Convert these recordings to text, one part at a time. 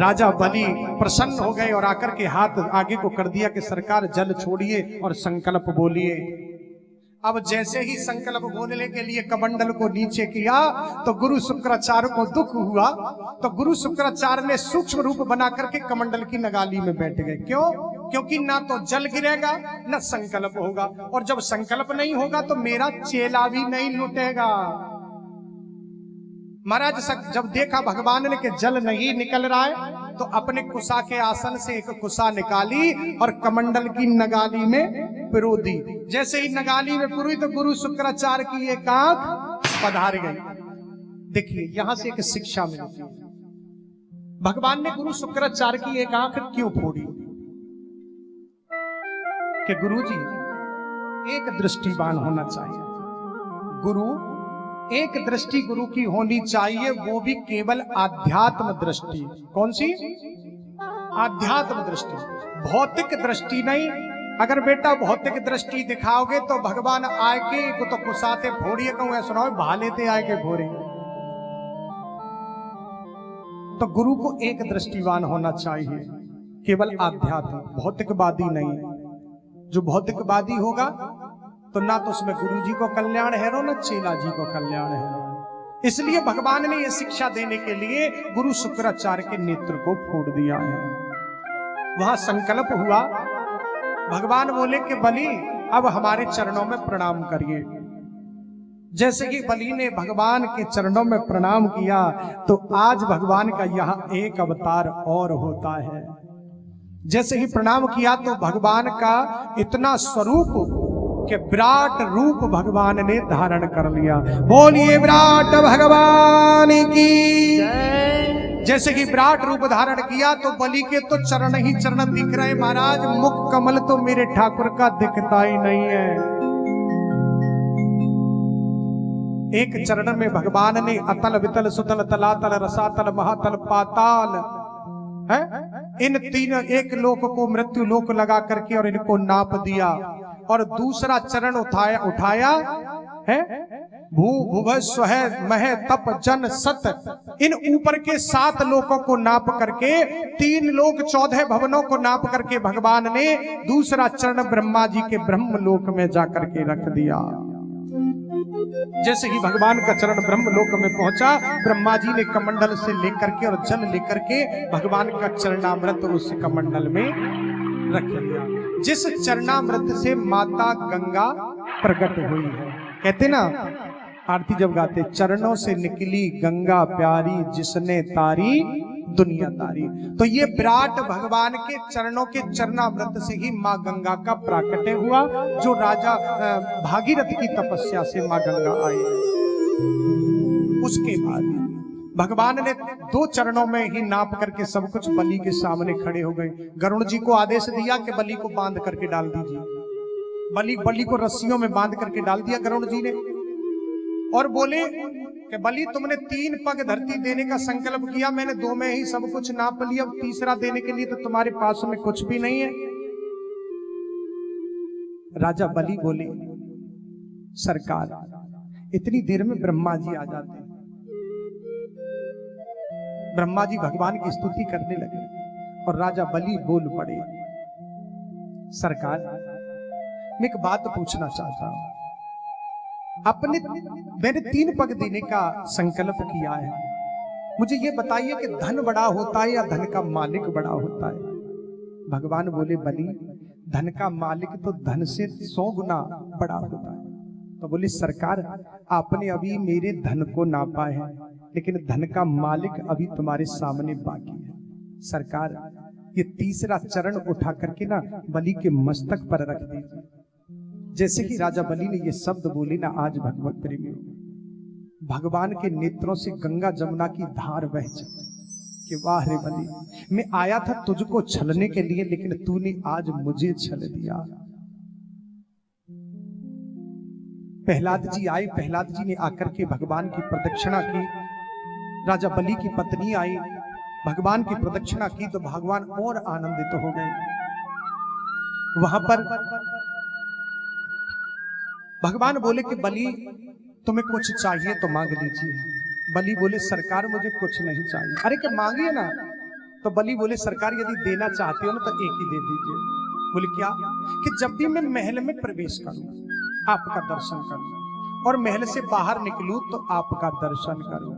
राजा बलि प्रसन्न हो गए और आकर के हाथ आगे को कर दिया कि सरकार जल छोड़िए और संकल्प बोलिए। अब जैसे ही संकल्प बोलने के लिए कमंडल को नीचे किया तो गुरु शुक्राचार्य को दुख हुआ, तो गुरु शुक्राचार्य ने सूक्ष्म रूप बना करके कमंडल की नगाली में बैठ गए। क्यों? क्योंकि ना तो जल गिरेगा ना संकल्प होगा, और जब संकल्प नहीं होगा तो मेरा चेला भी नहीं लुटेगा। महाराज जब देखा भगवान ने कि जल नहीं निकल रहा है तो अपने कुशा के आसन से एक कुशा निकाली और कमंडल की नगाली में पिरो दी। जैसे ही नगाली में पिरोई तो गुरु शुक्राचार्य की एक आंख पधार गई। देखिए यहां से एक शिक्षा मिलती है, भगवान ने गुरु शुक्राचार्य की एक आंख क्यों फोड़ी? कि गुरुजी एक दृष्टिवान होना चाहिए, गुरु एक दृष्टि गुरु की होनी चाहिए, वो भी केवल आध्यात्म दृष्टि। कौन सी? आध्यात्म दृष्टि, भौतिक दृष्टि नहीं। अगर बेटा भौतिक दृष्टि दिखाओगे तो भगवान आए के तो कुसाते फोड़िए कहूँ सुनाओ भाले थे आए के फोड़े। तो गुरु को एक दृष्टिवान होना चाहिए, केवल आध्यात्म, भौतिकवादी नहीं। जो भौतिकवादी होगा तो ना तो उसमें गुरु जी को कल्याण है ना चेला जी को कल्याण है। इसलिए भगवान ने यह शिक्षा देने के लिए गुरु शुक्राचार्य के नेत्र को फोड़ दिया है। वहां संकल्प हुआ, भगवान बोले कि बलि अब हमारे चरणों में प्रणाम करिए। जैसे कि बलि ने भगवान के चरणों में प्रणाम किया तो आज भगवान का यहाँ एक अवतार और होता है। जैसे ही प्रणाम किया तो भगवान का इतना स्वरूप कि विराट रूप भगवान ने धारण कर लिया। बोलिए विराट भगवान की जय। जैसे कि विराट रूप धारण किया तो बलि के तो चरण ही चरण दिख रहे महाराज, मुख कमल तो मेरे ठाकुर का दिखता ही नहीं है। एक चरण में भगवान ने अतल वितल सुतल तलातल रसातल महातल पाताल है इन तीन एक लोक को मृत्यु लोक लगा करके और इनको नाप दिया। और दूसरा चरण उठाया है भू भुव स्वह मह तप जन सत, इन ऊपर के 7 लोकों को नाप करके 3 लोक 14 भवनों को नाप करके भगवान ने दूसरा चरण ब्रह्मा जी के ब्रह्म लोक में जाकर के रख दिया। जैसे ही भगवान का चरण ब्रह्मलोक में पहुंचा, ब्रह्मा जी ने कमंडल से लेकर के और जल लेकर के भगवान का चरणामृत उस कमंडल में रख लिया, जिस चरणामृत से माता गंगा प्रकट हुई है। कहते ना आरती जब गाते, चरणों से निकली गंगा प्यारी जिसने तारी दुनिया तारी। तो ये विराट भगवान के चरणों के चरणामृत से ही माँ गंगा का प्राकट्य हुआ, जो राजा भागीरथ की तपस्या से माँ गंगा आई। उसके बाद भगवान ने 2 चरणों में ही नाप करके सब कुछ बलि के सामने खड़े हो गए। गरुड़ जी को आदेश दिया कि बलि को बांध करके डाल दीजिए। बलि को रस्सियों में बांध करके डाल दिया गरुड़ जी ने, और बोले कि बलि तुमने 3 पग धरती देने का संकल्प किया, मैंने 2 में ही सब कुछ नाप लिया, अब तीसरा देने के लिए तो तुम्हारे पास में कुछ भी नहीं है। राजा बलि बोले सरकार इतनी देर में ब्रह्मा जी आ जाते। ब्रह्मा जी भगवान की स्तुति करने लगे और राजा बलि बोल पड़े, सरकार मैं एक बात पूछना चाहता हूं। मैंने 3 पग देने का संकल्प किया है, मुझे ये बताइए कि धन बड़ा होता है या धन का मालिक बड़ा होता है? भगवान बोले बलि धन का मालिक तो धन से 100 गुना बड़ा होता है। तो बोले सरकार आपने अभी मेरे धन को नापा है, लेकिन धन का मालिक अभी तुम्हारे सामने बाकी है। सरकार ये तीसरा चरण उठा करके ना बलि के मस्तक पर रख दीजिए। जैसे कि राजा बलि ने ये शब्द बोले ना, आज भगवत प्रेमी भगवान के नेत्रों से गंगा जमुना की धार बह चली कि वाह रे बलि, मैं आया था तुझको छलने के लिए, लेकिन तूने आज मुझे छल दिया। प्रहलाद जी आए, प्रहलाद जी ने आकर के भगवान की प्रदक्षिणा की। राजा बलि की पत्नी आई, भगवान की प्रदक्षिणा की तो भगवान और आनंदित हो गए। वहां पर भगवान बोले कि बलि तुम्हें कुछ चाहिए तो मांग लीजिए। बलि बोले सरकार मुझे कुछ नहीं चाहिए। अरे कि मांगिए ना। तो बलि बोले सरकार यदि देना चाहते हो ना तो एक ही दे दीजिए। बोले क्या? कि जब भी मैं महल में प्रवेश करूं आपका दर्शन करूं और महल से बाहर निकलूं तो आपका दर्शन करूं।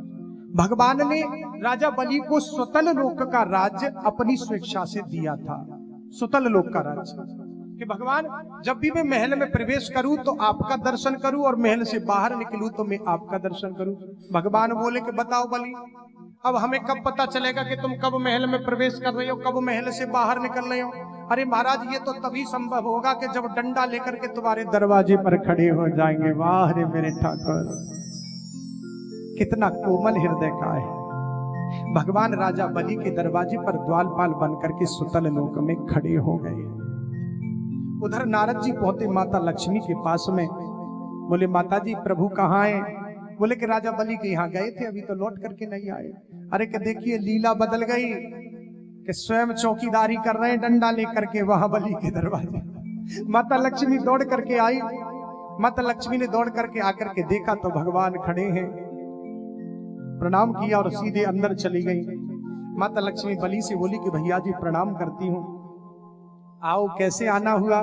भगवान ने राजा बलि को सुतल लोक का राज्य अपनी स्वेच्छा से दिया था। सुतल लोक का राज्य कि भगवान जब भी मैं महल में प्रवेश करूं तो आपका दर्शन करूं और महल से बाहर निकलूं तो मैं आपका दर्शन करूं। भगवान बोले कि बताओ बलि, अब हमें कब पता चलेगा कि तुम कब महल में प्रवेश कर रहे हो, कब महल से बाहर निकल रहे हो? अरे महाराज ये तो तभी संभव होगा कि जब डंडा लेकर के तुम्हारे दरवाजे पर खड़े हो जाएंगे। वाह रे मेरे ठाकुर, कितना कोमल हृदय का है। भगवान राजा बलि के दरवाजे पर द्वारपाल बनकर के सुतल लोक में खड़े हो गए। उधर नारद जी पहुंचे माता लक्ष्मी के पास में। बोले माता जी प्रभु कहाँ है? बोले कि राजा बलि के यहाँ गए थे, अभी तो लौट करके नहीं आए। अरे कि देखिए लीला बदल गई कि स्वयं चौकीदारी कर रहे हैं डंडा लेकर के वहां बलि के दरवाजे। माता लक्ष्मी दौड़ करके आई। माता लक्ष्मी ने दौड़ करके आकर के देखा तो भगवान खड़े हैं। प्रणाम किया और सीधे अंदर चली गई। माता लक्ष्मी बलि से बोली कि भैया जी प्रणाम करती हूँ, आओ कैसे आना हुआ?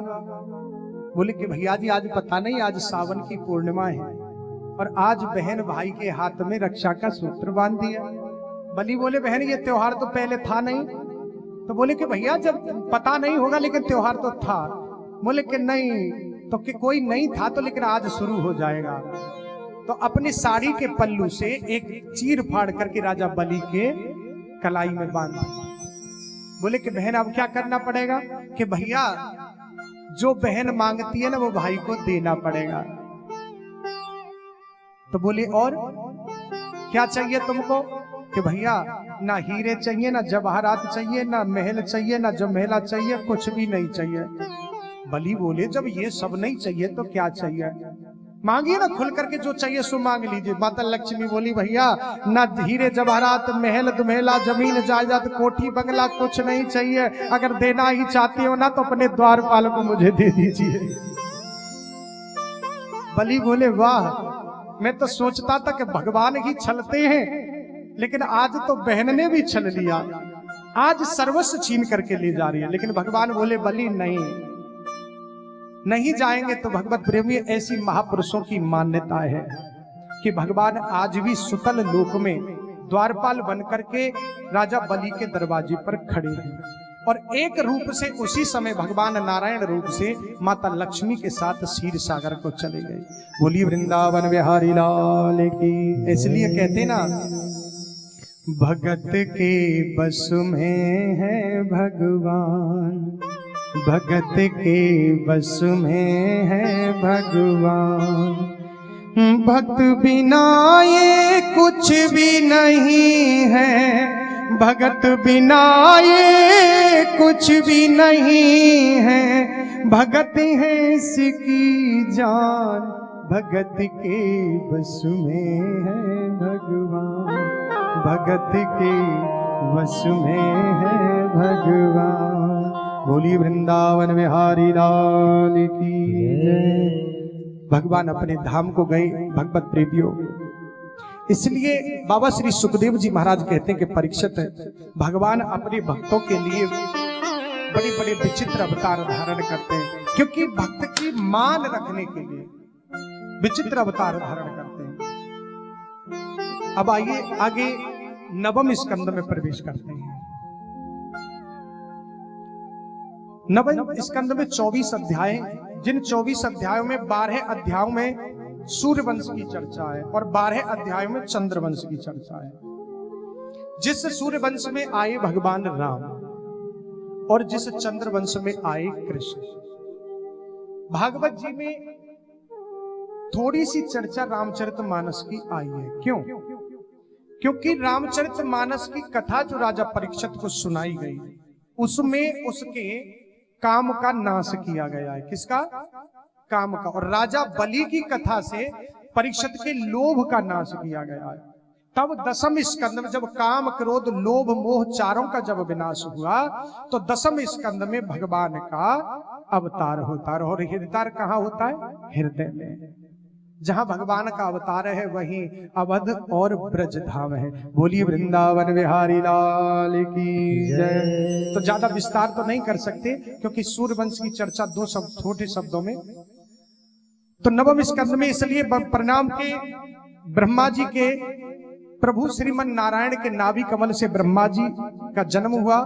बोले कि भैया जी आज पता नहीं, आज सावन की पूर्णिमा है और आज बहन भाई के हाथ में रक्षा का सूत्र बांध दिया। बलि बोले बहन ये त्योहार तो पहले था नहीं। तो बोले कि भैया जब पता नहीं होगा लेकिन त्योहार तो था। बोले कि नहीं तो कि कोई नहीं था तो लेकिन आज शुरू हो जाएगा। तो अपनी साड़ी के पल्लू से एक चीर फाड़ करके राजा बलि के कलाई में बांध दिया। बोले कि बहन अब क्या करना पड़ेगा? कि भैया जो बहन मांगती है ना वो भाई को देना पड़ेगा। तो बोले और क्या चाहिए तुमको? कि भैया ना हीरे चाहिए, ना जवाहरात चाहिए, ना महल चाहिए, ना जमेला चाहिए, कुछ भी नहीं चाहिए। बलि बोले जब ये सब नहीं चाहिए तो क्या चाहिए? मांगिए ना खुल करके, जो चाहिए सो मांग लीजिए। माता लक्ष्मी बोली भैया ना हीरे जवाहरात, महल दुमेला, जमीन जायदाद, कोठी बंगला कुछ नहीं चाहिए। अगर देना ही चाहते हो ना तो अपने द्वारपाल को मुझे दे दीजिए। बलि बोले वाह, मैं तो सोचता था कि भगवान ही छलते हैं, लेकिन आज तो बहन ने भी छल लिया। आज सर्वस्व छीन करके ले जा रही है। लेकिन भगवान बोले बलि नहीं जाएंगे। तो भगवत प्रेमी ऐसी महापुरुषों की मान्यता है कि भगवान आज भी सुतल लोक में द्वारपाल बनकर के राजा बलि के दरवाजे पर खड़े हैं। और एक रूप से उसी समय भगवान नारायण रूप से माता लक्ष्मी के साथ क्षीर सागर को चले गए। बोली वृंदावन बिहारी लाल की। इसलिए कहते ना भगत के बस में है भगवान, भगत के बस में है भगवान। भक्त बिना ये कुछ भी नहीं है, भगत बिना ये कुछ भी नहीं है। भगत है इसकी जान, भगत के बस में है भगवान, भगत के बस में है भगवान। बोली वृंदावन बिहारी लाल की जय। भगवान अपने धाम को गए भगवत प्रेमियों। इसलिए बाबा श्री सुखदेव जी महाराज कहते हैं कि परीक्षित भगवान अपने भक्तों के लिए बड़े बड़े विचित्र अवतार धारण करते हैं, क्योंकि भक्त की मान रखने के लिए विचित्र अवतार धारण करते हैं। अब आइए आगे नवम स्कंद में प्रवेश करते हैं। नवम स्कंद में 24 अध्याय, जिन 24 अध्यायों में 12 अध्यायों में सूर्य वंश की चर्चा है और 12 अध्यायों में चंद्र वंश की चर्चा है। जिस सूर्य वंश में आए भगवान राम और जिस चंद्र वंश में आए कृष्ण। भागवत जी में थोड़ी सी चर्चा रामचरितमानस की आई है। क्यों? क्योंकि रामचरितमानस की कथा जो राजा परीक्षित को सुनाई गई उसमें उसके काम का नाश किया गया है। किसका? काम का। और राजा बलि की कथा से परीक्षित के लोभ का नाश किया गया है। तब दसम स्कंद में जब काम क्रोध लोभ मोह चारों का जब विनाश हुआ तो दसम स्कंद में भगवान का अवतार होता है। और हृदय कहाँ होता है? हृदय में। जहां भगवान का अवतार है वहीं अवध और ब्रज धाम है। बोलिए वृंदावन बिहारी लाल की जय। तो ज्यादा विस्तार तो नहीं कर सकते क्योंकि सूर्यवंश की चर्चा दो छोटे शब्दों में। तो नवम स्कंद में इसलिए प्रणाम के ब्रह्मा जी के प्रभु श्रीमन नारायण के नाभि कमल से ब्रह्मा जी का जन्म हुआ।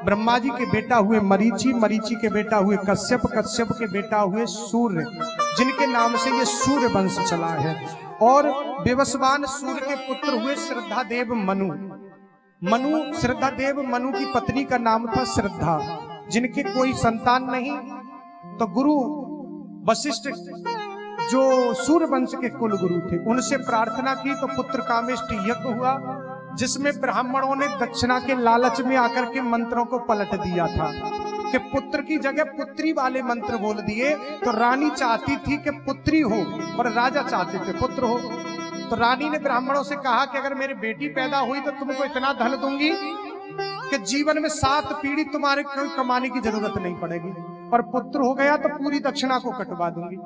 ब्रह्मा जी के बेटा हुए मरीचि, मरीचि के बेटा हुए कश्यप, कश्यप के बेटा हुए सूर्य, जिनके नाम से ये सूर्य वंश चला है। और विवस्वान सूर्य के पुत्र हुए श्रद्धा देव मनु। मनु श्रद्धा देव मनु की पत्नी का नाम था श्रद्धा, जिनके कोई संतान नहीं। तो गुरु वशिष्ठ जो सूर्य वंश के कुल गुरु थे, उनसे प्रार्थना की तो पुत्र कामेष्टि यज्ञ हुआ, जिसमें ब्राह्मणों ने दक्षिणा के लालच में आकर के मंत्रों को पलट दिया था कि पुत्र की जगह पुत्री वाले मंत्र बोल दिए। तो रानी चाहती थी कि पुत्री हो और राजा चाहते थे पुत्र हो। तो रानी ने ब्राह्मणों से कहा कि अगर मेरी बेटी पैदा हुई तो तुमको इतना धन दूंगी कि जीवन में 7 पीढ़ी तुम्हारे कोई कमाने की जरूरत नहीं पड़ेगी, और पुत्र हो गया तो पूरी दक्षिणा को कटवा दूंगी।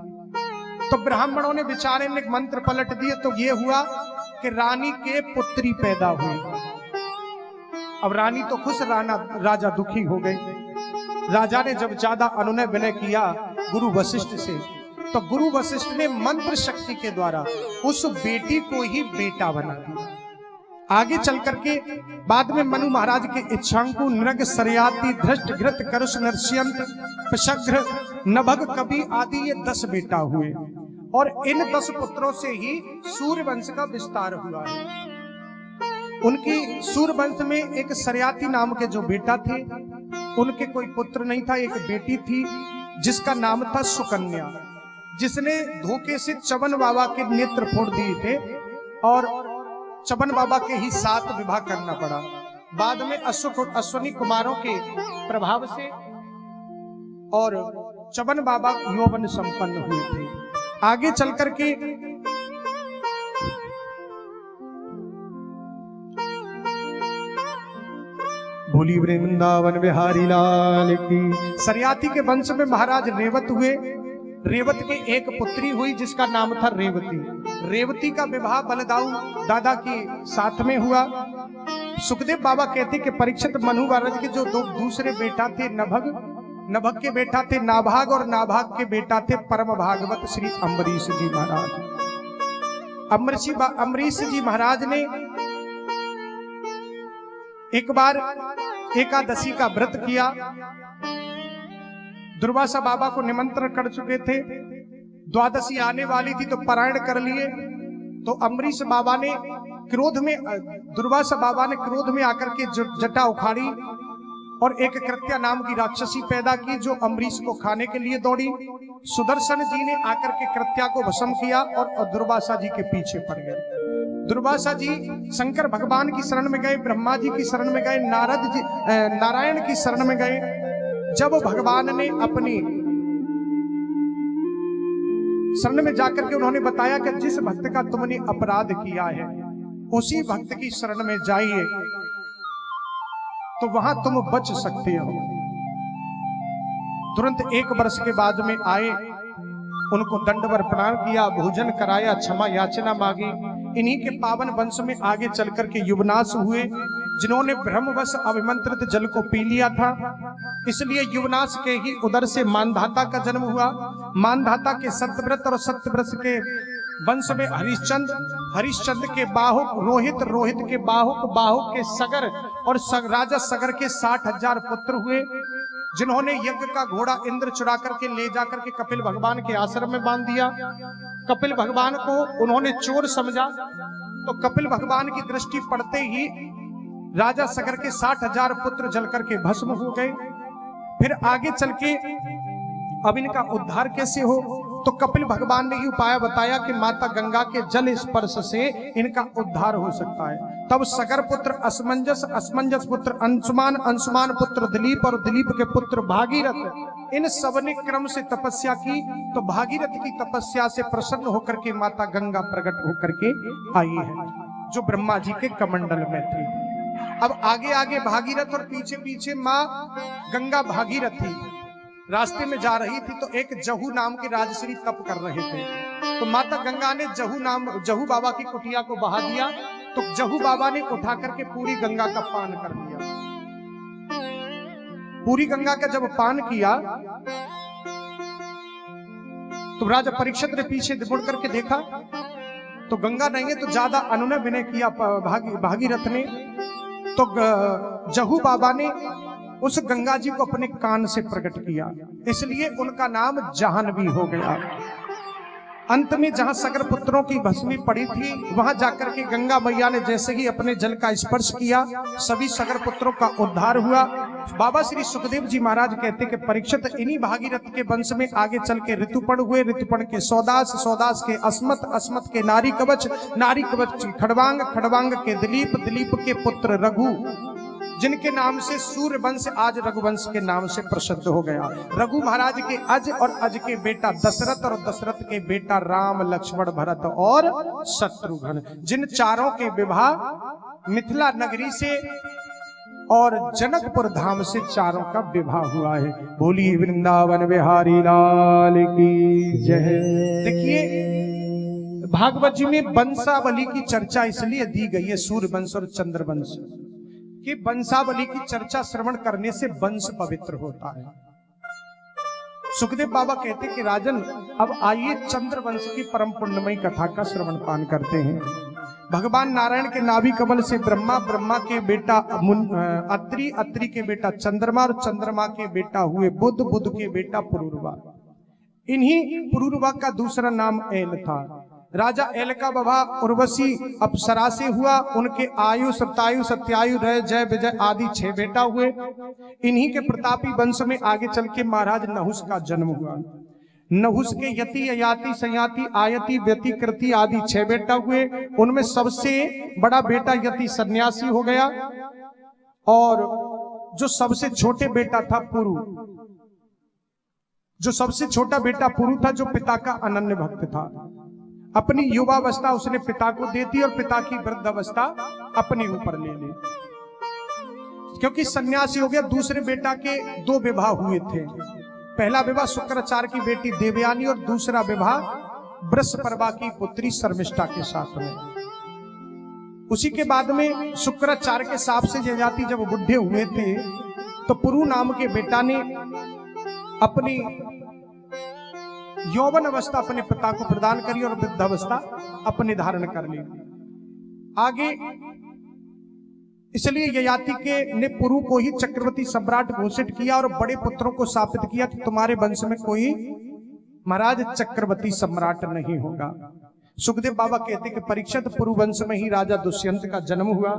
तो ब्राह्मणों ने बेचारे ने मंत्र पलट दिए। तो ये हुआ कि रानी के पुत्री पैदा हुई। अब रानी तो खुश, राजा दुखी हो गए। राजा ने जब ज्यादा अनुनय विनय किया गुरु वशिष्ठ से, तो गुरु वशिष्ठ ने मंत्र शक्ति के द्वारा उस बेटी को ही बेटा बना दिया। आगे चल करके बाद में मनु महाराज के इच्छांकु, नृग, सरयाति, धृष्ट, घृत, करुष, नरसिंह, पशग्र, नभग, कवि आदि ये 10 बेटा हुए। और इन 10 पुत्रों से ही सूर्य वंश का विस्तार हुआ है। उनकी सूर्य वंश में एक सरयाति नाम के जो बेटा थे, उनके कोई पुत्र नहीं था, एक बेटी थी जिसका नाम था सुकन्या, जिसने धोखे से चवन बाबा के नेत्र फोड़ दिए थे और चवन बाबा के ही 7 विवाह करना पड़ा। बाद में अश्वनी कुमारों के प्रभाव से और चवन बाबा यौवन संपन्न हुए थे। आगे चल करके बोली वृंदावन बिहारी लाल की। सरयाति के वंश में महाराज रेवत हुए। रेवत के एक पुत्री हुई जिसका नाम था रेवती। रेवती का विवाह बलदाऊ दादा के साथ में हुआ। सुखदेव बाबा कहते कि परीक्षित मनु महाराज के जो 2 दूसरे बेटा थे नभग, नभग के बेटा थे नाभाग, और नाभाग के बेटा थे परम भागवत श्री अम्बरीश जी महाराज। अम्बरीश जी महाराज ने एक बार एकादशी का व्रत किया। दुर्वासा बाबा को निमंत्रण कर चुके थे, द्वादशी आने वाली थी तो पारायण कर लिए। तो अम्बरीश बाबा ने क्रोध में, दुर्वासा बाबा ने क्रोध में आकर के जटा उखाड़ी और एक कृत्या नाम की राक्षसी पैदा की जो अम्बरीश को खाने के लिए दौड़ी। सुदर्शन जी ने आकर के कृत्या को भस्म किया और दुर्वासा जी के पीछे पड़ गए। दुर्वासा जी शंकर भगवान की शरण में गए, ब्रह्मा जी की शरण में गए, नारायण की शरण में गए। जब भगवान ने अपनी शरण में जाकर के उन्होंने बताया कि जिस भक्त का तुमने अपराध किया है उसी भक्त की शरण में जाइए तो वहां तुम बच सकते हो। तुरंत 1 वर्ष के बाद में आए, उनको दंडवर प्रणाम किया, भोजन कराया, क्षमा याचना मांगी। इन्हीं के पावन वंश में आगे चलकर के युवनाश हुए, जिन्होंने ब्रह्मवश अभिमंत्रित जल को पी लिया था। इसलिए युवनाश के ही उदर से मानधाता का जन्म हुआ। मानधाता के सत्यव्रत और सत्यव्रत के वंश में हरिश्चंद्र, हरिश्चंद्र के बाहुक रोहित, रोहित के बाहुक, बाहुक के सगर और राजा सगर के 60,000 पुत्र हुए, जिन्होंने यज्ञ का घोड़ा इंद्र चुरा करके ले जाकर के कपिल भगवान के आश्रम में बांध दिया। कपिल भगवान को उन्होंने चोर समझा, तो कपिल भगवान की दृष्टि पड़ते ही राजा सगर के 60,000 पुत्र जल करके भस्म हो गए। फिर आगे चल के अब इनका उद्धार कैसे हो, तो कपिल भगवान ने ही उपाय बताया कि माता गंगा के जल स्पर्श से इनका उद्धार हो सकता है। तब सगर पुत्र असमंजस, असमंजस पुत्र अंशुमान, अंशुमान पुत्र दिलीप और दिलीप के पुत्र भागीरथ, इन सब ने क्रम से तपस्या की। तो भागीरथ की तपस्या से प्रसन्न होकर के माता गंगा प्रकट होकर के आई है, जो ब्रह्मा जी के कमंडल में थी। अब आगे आगे भागीरथ और पीछे पीछे माँ गंगा भागीरथी। रास्ते में जा रही थी तो एक जहू नाम के राजश्री तप कर रहे थे। तो माता गंगा ने जहू बाबा की कुटिया को बहा दिया। तो जहू बाबा ने उठा करके पूरी गंगा का पान कर लिया। पूरी गंगा का जब पान किया तो राजा परीक्षित ने पीछे मुड़ करके देखा तो गंगा नहीं है। तो ज्यादा अनुनय विनय किया भागीरथ ने। तो जहू बाबा ने उस गंगा जी को अपने कान से प्रकट किया, इसलिए उनका नाम जाह्नवी हो गया। अंत में जहां सगर पुत्रों की भस्मी पड़ी थी वहां जाकर के गंगा मैया ने जैसे ही अपने जल का स्पर्श किया सभी सगर पुत्रों का उद्धार हुआ। बाबा श्री सुखदेव जी महाराज कहते कि परीक्षित इन्हीं भागीरथ के वंश में आगे चल के ऋतुपर्ण हुए, ऋतुपर्ण के सौदास, सौदास के अस्मत, अस्मत के नारी कवच, नारी कवच के खड़वांग, खड़वांग के दिलीप, दिलीप के पुत्र रघु, जिनके नाम से सूर्य वंश आज रघुवंश के नाम से प्रसिद्ध हो गया। रघु महाराज के अज और अज के बेटा दशरथ और दशरथ के बेटा राम, लक्ष्मण, भरत और शत्रुघ्न, जिन चारों के विवाह मिथिला नगरी से और जनकपुर धाम से चारों का विवाह हुआ है। बोलिए वृंदावन बिहारी लाल की जय। देखिए भागवत जी में वंशावली की चर्चा इसलिए दी गई है, सूर्य वंश और चंद्र वंश कि वंशावली की चर्चा श्रवण करने से वंश पवित्र होता है। सुखदेव बाबा कहते कि राजन अब आइए चंद्र वंश की परम पुण्यमयी कथा का श्रवण पान करते हैं। भगवान नारायण के नाभि कमल से ब्रह्मा, ब्रह्मा के बेटा अत्रि, अत्रि के बेटा चंद्रमा और चंद्रमा के बेटा हुए बुध, बुध के बेटा पुरूरवा। इन्हीं पुरूरवा का दूसरा नाम एल था। राजा एल का विवाह उर्वशी अप्सरा से हुआ। उनके आयु, सत्तायु, सत्यायु, रय, जय, विजय आदि 6 बेटा हुए। इन्हीं के प्रतापी वंश में आगे चल के महाराज नहुस का जन्म हुआ। नहुस के यति, अयाति, संयाति, आयति, व्यति, कृति आदि 6 बेटा हुए। उनमें सबसे बड़ा बेटा यति सन्यासी हो गया और जो सबसे छोटे बेटा था पुरु, जो सबसे छोटा बेटा पुरु था, जो पिता का अनन्य भक्त था। अपनी युवावस्था उसने पिता को दे दी और पिता की वृद्धावस्था अपने ऊपर ले ली, क्योंकि सन्यासी हो गया। दूसरे बेटा के 2 विवाह हुए थे। पहला विवाह शुक्राचार्य की बेटी देवयानी और दूसरा विवाह बृहस्पति की पुत्री शर्मिष्ठा के साथ में। उसी के बाद में शुक्राचार्य के साप से जयाति जब बुढ़े हुए थे तो पुरु नाम के बेटा ने अपनी यौवन अवस्था अपने पिता को प्रदान करी और वृद्धावस्था अपने धारण कर ली। आगे इसलिए ययाति के ने पुरु को ही चक्रवर्ती सम्राट घोषित किया और बड़े पुत्रों को शापित किया कि तुम्हारे वंश में कोई महाराज चक्रवर्ती सम्राट नहीं होगा। सुखदेव बाबा कहते कि परीक्षित पुरु वंश में ही राजा दुष्यंत का जन्म हुआ।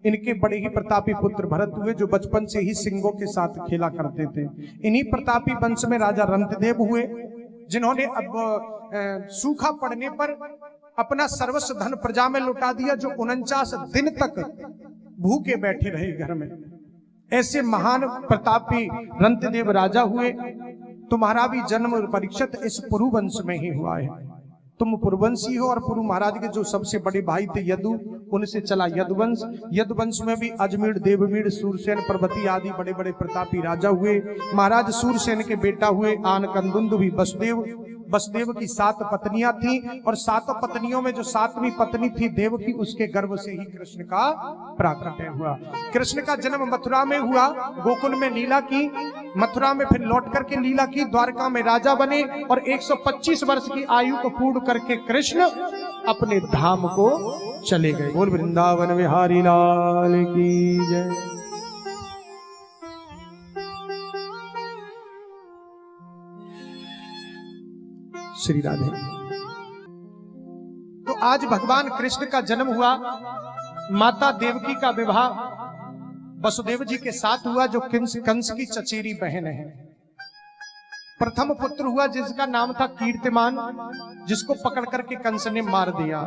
इनके बड़े ही प्रतापी पुत्र भरत हुए, जो बचपन से ही सिंहों के साथ खेला करते थे। इन्हीं प्रतापी वंश में राजा रंतदेव हुए, जिन्होंने अब सूखा पड़ने पर अपना सर्वस्व धन प्रजा में लुटा दिया, जो 49 दिन तक भूखे बैठे रहे घर में। ऐसे महान प्रतापी रंतदेव राजा हुए। तुम्हारा भी जन्म परीक्षित इस पुरु वंश में ही हुआ है। तुम पुरवंशी हो और पुरु महाराज के जो सबसे बड़े भाई थे यदु, उनसे चला यदुवंश। यदुवंश में भी अजमेर, देवमीर, सूरसेन, प्रभृति आदि बड़े बड़े प्रतापी राजा हुए। महाराज सूरसेन के बेटा हुए आन कंदुंदु वसुदेव। वसुदेव की 7 पत्नियां थी और 7 पत्नियों में जो 7वीं पत्नी थी देवकी, उसके गर्भ से ही कृष्ण का प्राकट्य हुआ। कृष्ण का जन्म मथुरा में हुआ, गोकुल में लीला की, मथुरा में फिर लौट करके लीला की, द्वारका में राजा बने और 125 वर्ष की आयु को पूर्ण करके कृष्ण अपने धाम को चले गए। बोल वृंदावन बिहारी लाल की जय। श्री राधे। तो आज भगवान कृष्ण का जन्म हुआ, माता देवकी का विवाह वसुदेव जी के साथ हुआ, जो कंस की चचेरी बहन है। प्रथम पुत्र हुआ जिसका नाम था कीर्तिमान, जिसको पकड़ करके कंस ने मार दिया।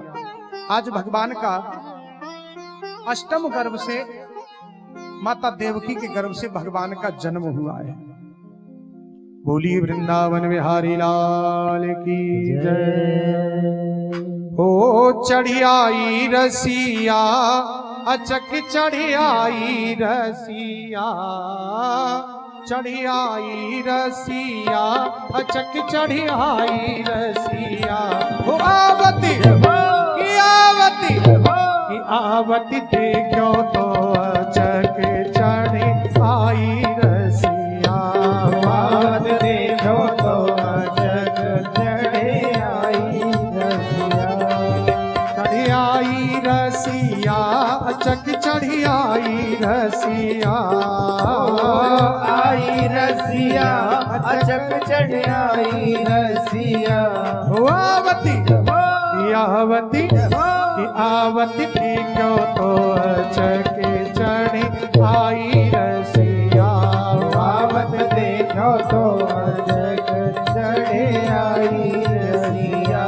आज भगवान का 8म गर्भ से, माता देवकी के गर्भ से भगवान का जन्म हुआ है। बोली वृंदावन बिहारी लाल की जय। हो चढ़ी आई रसिया, अचक चढ़ी आई रसिया, चढ़ी आई रसिया, अचक चढ़ी आई रसिया। हो आवती की आवती की आवती देखो तो अचक चढ़ी आई रसिया। आवत देखो तो अचक चढ़ी आई रसिया। चढ़ी आई रसिया, अचक चढ़ी आई रसिया। आई रसिया, अचक चढ़ आई रसिया। हो आवती की आवती की आवती देखो तो अचक चढ़ी आई रसिया। आवत देखो तो अचक चढ़े आई रसिया।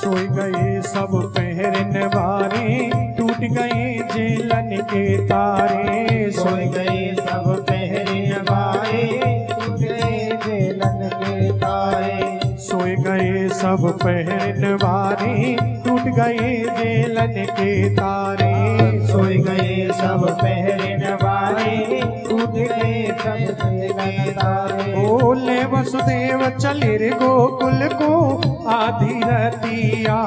सोई गए सब पहरन वारे, टूट गए जेलन के तारे। सोई गए सब पहरे बाए, टूट गए जेलन के तारे। सोए गए सब पहरन वारे, टूट गए जेलन के तारे। सोई गए सब पहरन वाले, टूट गए सब जेलन तारे। बोले वसुदेव चले रे गोकुल को आधी रतिया।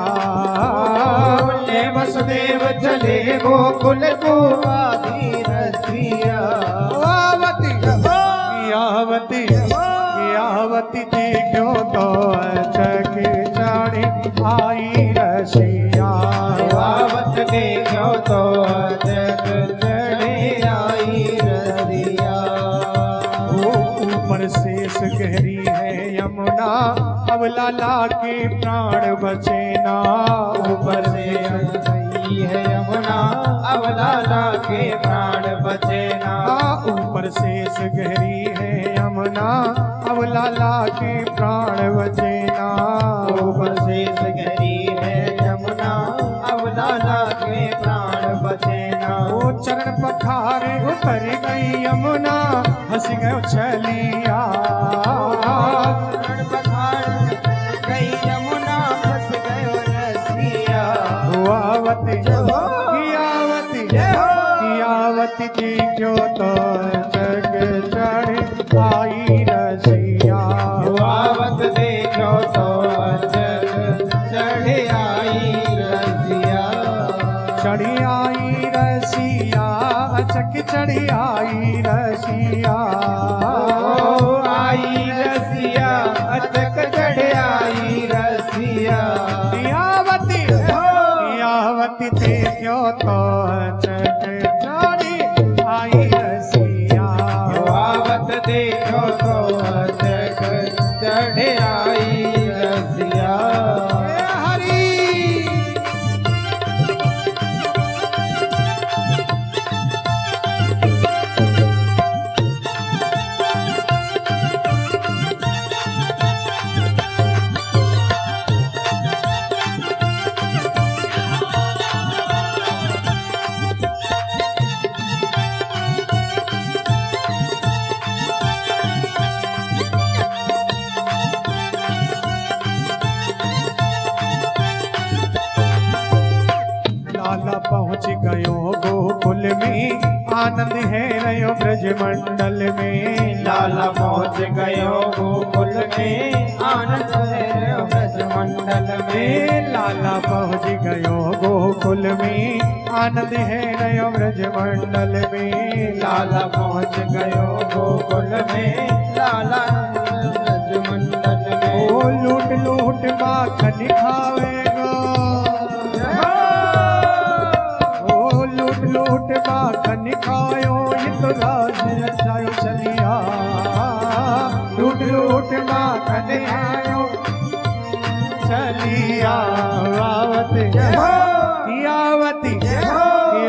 बोले वसुदेव चले गोकुल को आधी रसिया। आवती आवती आवती देखो तो अचक चढ़ी आई रसिया। आवत देखो तो अचक चढ़े आई रसिया। ऊपर शेष गहरी है यमुना, अब लाला के प्राण बचे ना। ऊपर से गई है यमुना, अब लाला के प्राण बचे ना। ऊपर शेष गहरी है यमुना, अब लाला के प्राण बचे ना। ऊपर से गहरी है यमुना, अब लाला के प्राण बचे ना। वो चरण पखारे उतर गई यमुना, हंस गयो छलिया। चरण पखार गई यमुना, फंस गयो रसिया। आवती आवती देखो तो अचक चढ़ी आई रसिया। आवत देखो तो अचक चढ़े आई रसिया। चढ़ी आई रसिया, अचक चढ़ी आई रसिया। आई रसिया, अचक चढ़े आई रसिया। आवती देखो तो अचक चढ़ी आई रसिया। आवत देखो तो अचक चढ़े आई रसिया। हरी लाला पहुँच गयो गोकुल में, आनंद है रयो ब्रज मंडल में। लाला पहुँच गयो गोकुल में, आनंद है ब्रज मंडल में। लाला पहुँच गयो गोकुल में, आनंद है रयो ब्रज मंडल में। लाला पहुँच गयो गोकुल में, लाला ब्रज मंडल में। ओ लूट लूट माखन खावेगा, ओ लूट लूट माखन खायो, ये तो राज रचाई चलिया। लूट लूट माखन खायो कौशलिया आवत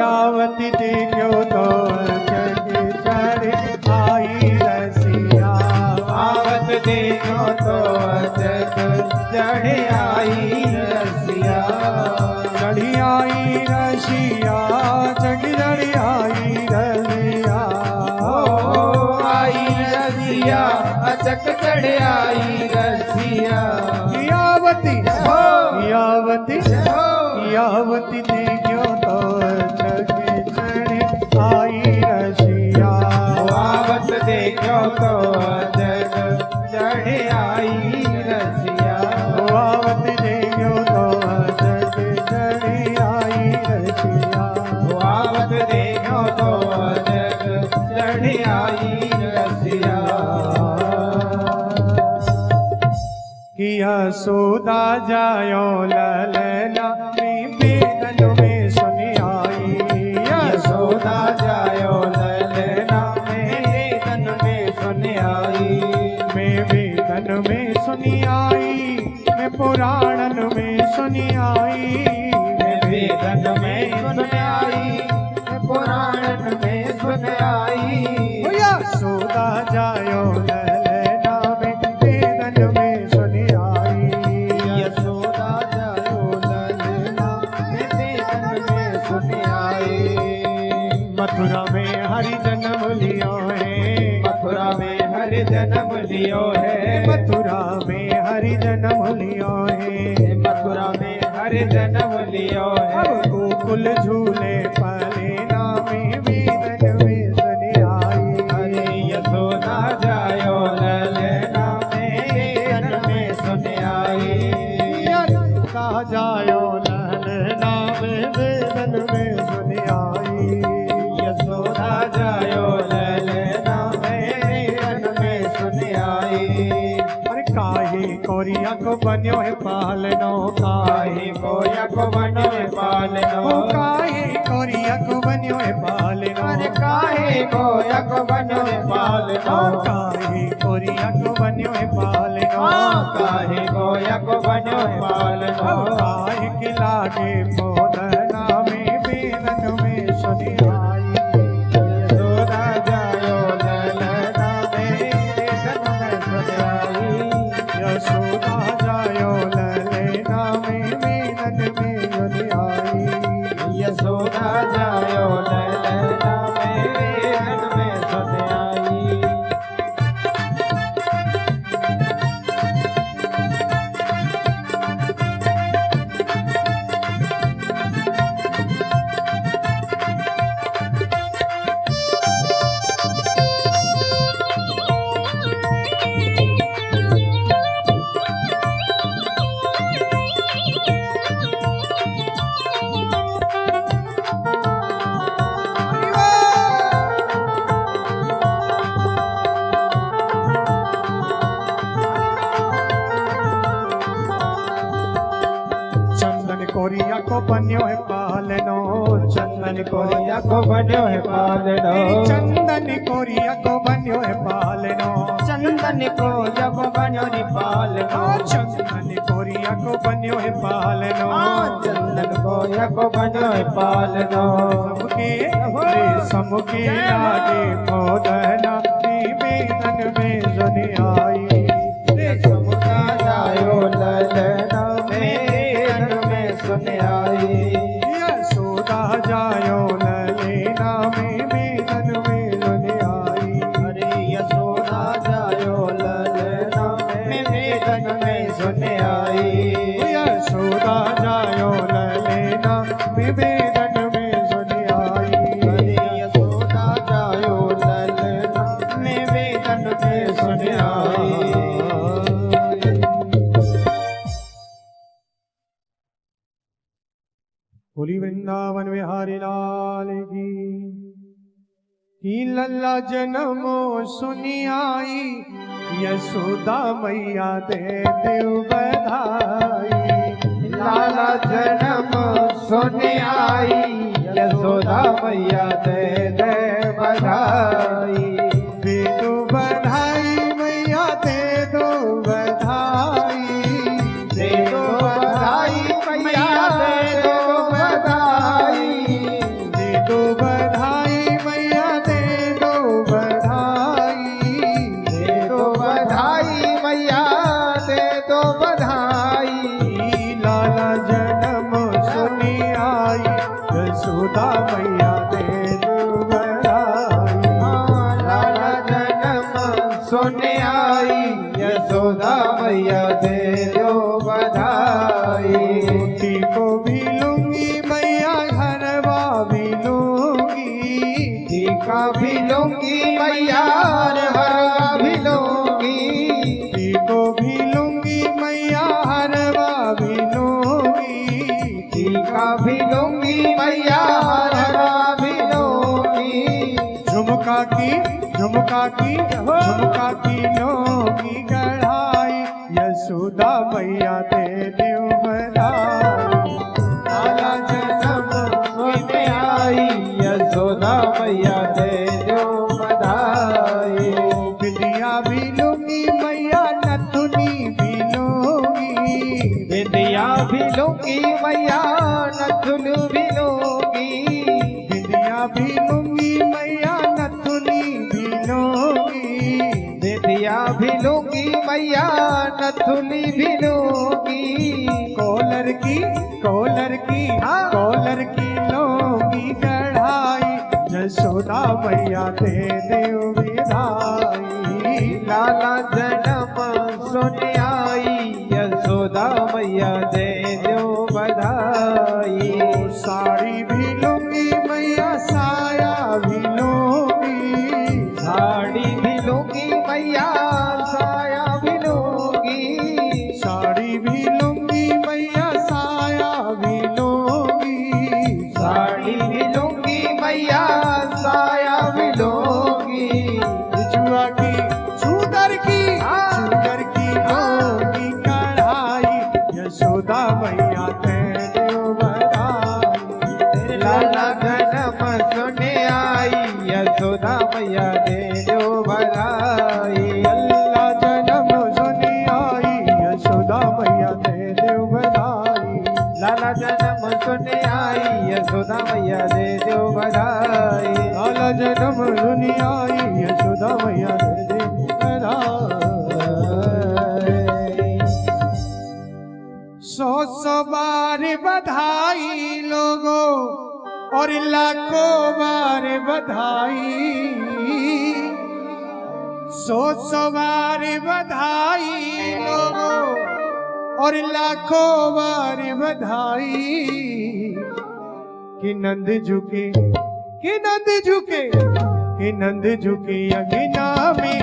आवती देखो तो जग चढ़ आई रसिया आवत देखो तो जग चढ़ आई रसिया चढ़ी आई रसिया जग चढ़ी आई रसिया आई रसिया अचक चढ़ आई रसिया यावती देखो तो जग चढ़ आई रसिया आवत देखो तो जग चढ़ आई रसिया आवत देखो तो जग चढ़ आई रसिया आवत देखो तो जग चढ़ आई रसिया किया सोदा जायो ललना बेदन में सुनी आई यशोदा जायो ललना बेदन में सुन आई मैं वेदन में सुनी आई मैं पुराणन में सुनी आई मैं वेदन में सुन आई मैं पुराण में सुन आई सोदा जायो ललना में वेदन में सुनी आई यशोदा जायो ललना बेदन में सुन आई मथुरा में हरि जन्म लियो है मथुरा में हरि जन्म लियो है मथुरा में हरि जन्म लियो है मथुरा में हरि जन्म लियो है अब गोकुल झूले पले नामे वेदन में सुनी आई हरे यशोदा जायो ललना बेदन में सुन आई कहा जायो ललना में वेदन में सुनी आई यशोदा जायो ललना बेदन में सुन आई अरे काहे कोरिया को बन्यो है पालनो काहे कोया को बनो पालनो काहे कोरिया को बन्यो है पालनो अरे काहे कोया को बनो पालनो काहे कोरिया को बन्यो है पालनो काहे कोया को बनो पालनो काहे के लागे मोदना में वेदन में सुनी आई यशोदा जायो ललना बेदन में सुन आई यशोदा जायो ललना में वेदन में सुनी आई यशोदा जायो ललना बेदन में सुन आई चंदन कोरिया को बन्यो है पालनो चंदन कोरिया को बनो है पालनो चंदन कोरिया को बन्यो है पालनो चंदन को जब बनो रे पालनो चंदन कोरिया को बन्यो है पालनो चंदन कोरिया को बनो है पालनो सबके रेशम के लागे मोदना वेदन में सुनी आई समुदा जायो ललना बेदन में सुन आई यशोदा जायो ललना में वेदन में सुनी आई हरे यशोदा जायो ललना बेदन में सुन आई यशोदा जायो ललना में वेदन में सुनी आई हरे यशोदा जायो ललना बेदन में सुन आई बोली वृंदावन बिहारी लाल की लल्ला जन्मो सुनी आई यशोदा मैया दे देव बधाई लाला जन्म सुन आई यशोदा मैया दे दे बधाई दे दो बधाई मैया दे दो बधाई दे दो को भी लूंगी मैया हरवा भी लूंगी, टीका भी लूंगी मैया हरवा भी लूंगी, को भी लूंगी मैया हरवा भी लूंगी, टीका भी लूंगी मैया हरवा भी लूंगी, झुमका की झुमका की झुमका की लूंगी कढ़ाई, यशोदा मैया दे देव बधाई, लाला जन्म में आई यशोदा मैया दे दो बधाई, बिंदिया भी लूंगी मैया नथुनी भी लूंगी, बिंदिया भी लूंगी मैया नथुन भी लूंगी, बिंदिया भी लूंगी मैया नथुनी भी लूंगी, बिंदिया भी लूंगी मैया नथुनी भी लूंगी, कॉलर की कॉलर की कॉलर की लूंगी कढ़ाई, यशोदा मैया दे देव विधाई, लाला जन्म सुन आई यशोदा मैया दे दो बधाई, साड़ी भी लूंगी मैया साया भी लूंगी, साड़ी भी लूंगी मैया साया भी लूंगी, साड़ी भी लूंगी मैया साया भी लूंगी, साड़ी भी लूंगी मैया साया भी लूंगी, बिछुआ की छूदर की लूंगी कढ़ाई, यशोदा मैया दे देव बधाई, लाला जन्म सुने आई यशोदा मैया दे दो बधाई, अल्लाह जन्म सुनी आई, यशोदा मैया दे देव बधाई, लाला जन्म सुने आई यशोदा मैया दे दो बधाई, लाला जन्म सुनी आई, यशोदा मैया दे देव बधाई। 100 बार बधाई लोगों और लाखों बार बधाई, 100 बार बधाई लोगों और लाखों बार बधाई, कि नंद झुके कि नंद झुके कि नंद झुके अगिना में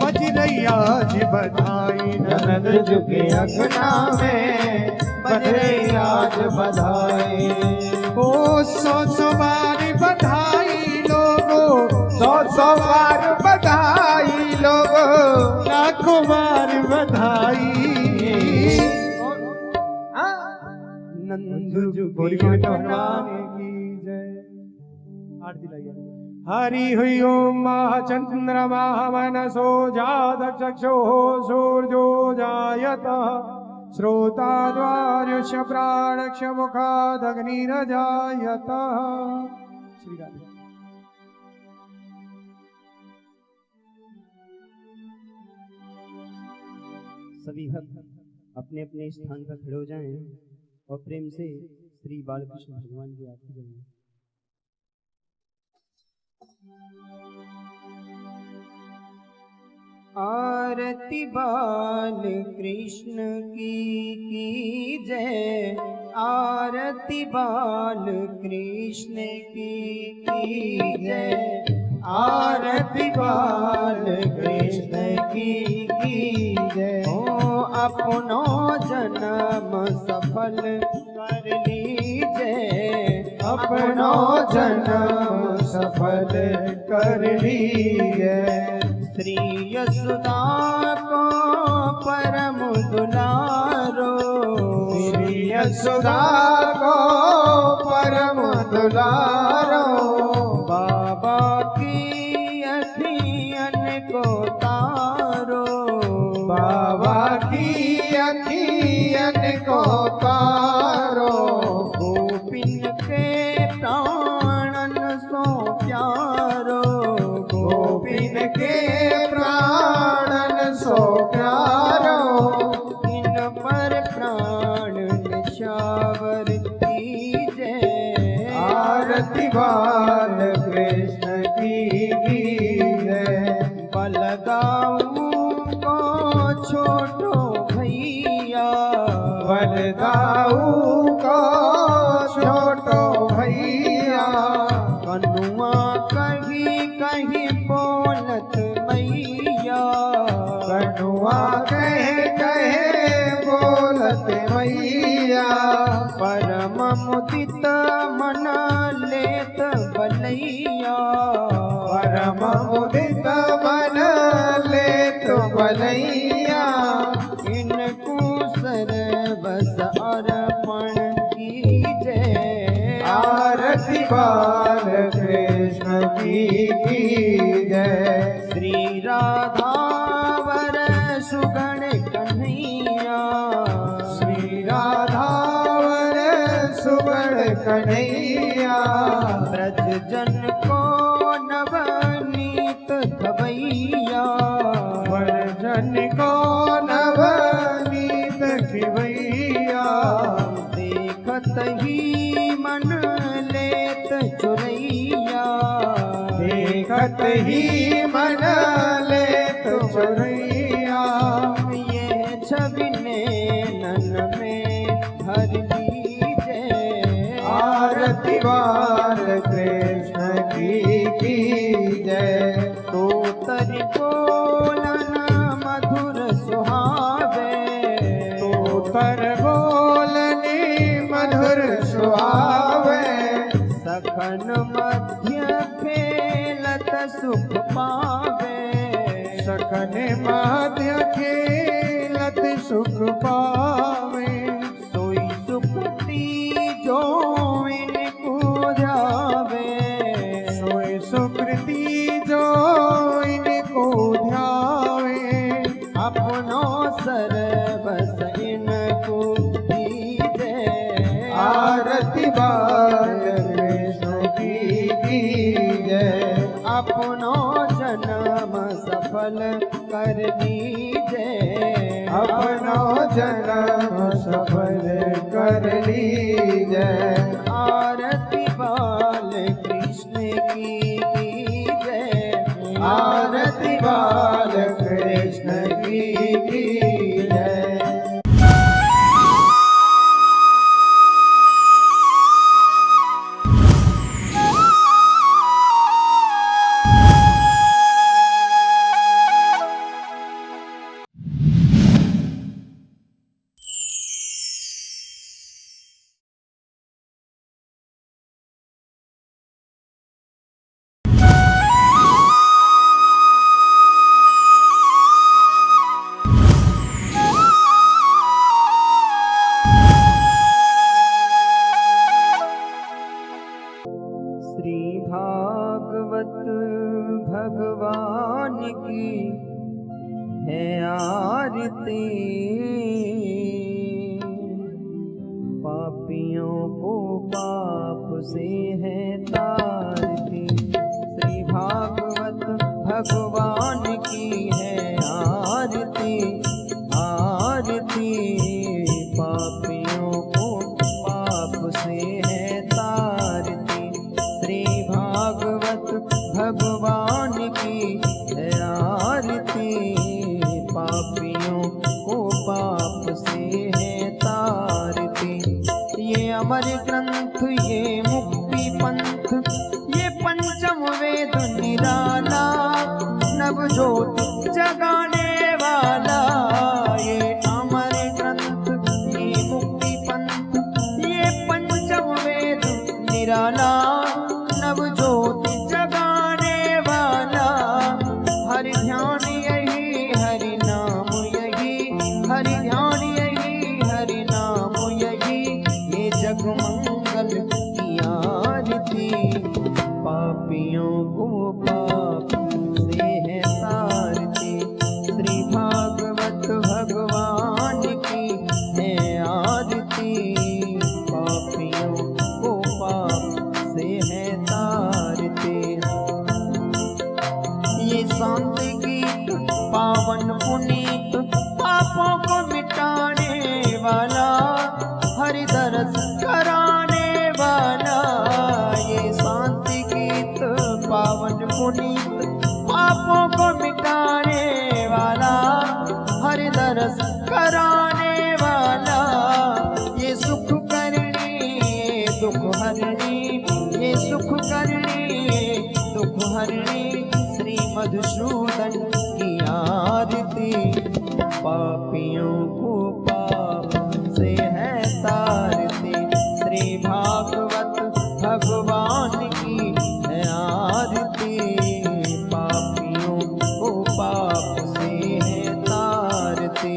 बज रही आज बधाई, नंद झुके अगना में बजरे आज बधाई, ओ 100 बार बधाई लोगों 100 बार बधाई लोगों, लाखों बार बधाई, नंद झुके अगना की जय। आरती लाइए। हरि हुई ओम चंद्रमा मनसो जातचक्षो सूर्यो जायतः, श्रोताद्वार्युष्य प्राणक्ष मुखादग्निरजायतः। श्री राधे। सभी भक्त अपने अपने स्थान पर खड़े हो जाएं और प्रेम से श्री बालकृष्ण भगवान की आरती करें। आरती बाल कृष्ण की जय, आरती बाल कृष्ण की जय, आरती बाल कृष्ण की जय। हो अपनो जन्म सफल कर लीजिए, अपनो जन्म सफल कर लीजिए। श्री यशोदा को परम दुलारो, श्री यशोदा को परम दुलारो। बाबा की अखियन को तारो, बाबा की अखियन को तारो। गोपिन के प्राणन सो प्यारो, गोपिन के प्राणन सो प्यारो। इन पर प्राण निछावर कीजय, आरती बाल कृष्ण की जय। बलदाऊ को छोटो भैया, बलदाऊ को छोटो भैया कनुआ कहीं कहीं बोलत मैया कनुआ कहे बोलत मैया परम मुदित मन लेत बलैया परम मुदित मन लेत बलैया इनको सर्वस अर्पण कीजय आरती बाल कृष्ण की जय श्री राधावर सुगण कन्हैया श्री राधावर सुगण कन्हैया ब्रज जन को नवनीत खबैया वर्जन को नवनीत खिवैया देखत ही मन लेत चुरैया देखत ही मन लेत चुरैया ये छवि नैनन में भर लीजय आरती बाल कृष्ण की जय तो तरि बोलन मधुर सुहावे तो कर बोलने मधुर सुहावे सखन मध्य खेलत सुख पावे सकन मध्य खेलत सुख पावे सोई सुखती जो इनको ध्यावे सोई सुकृति जो इनको ध्यावे अपनो सर्वस इनको दीजय आरती बाल कृष्ण की जय अपनो जन्म सफल कर लीजय अपनो जन्म सफल कर लीजय आरती बाल कृष्ण की जय आरती बाल कृष्ण की जय श्री भागवत भगवान की है आरती पापियों को पाप से है तारती श्री भागवत भगवान की है आरती आरती पापियों को पाप से है तारती श्री भागवत भगवान की है आरती पापियों को पाप से है तारती ये अमर ग्रंथ ये मुक्ति पंथ ये पंचम वेद निराला नव ज्योत जगाने वाला ये अमर ग्रंथ ये मुक्ति पंथ ये पंचम वेद निराला नव ज्योत जगाने वाला हरि ध्यान यही हरि नाम यही हरि ध्यान यही हरि नाम यही ये जग मंगल की आरती पापियों को पाप से है तारती श्री भागवत भगवान की है आरती पापियों को पाप से भागवत भगवान की है आरती। पापियों को पाप से है तारते।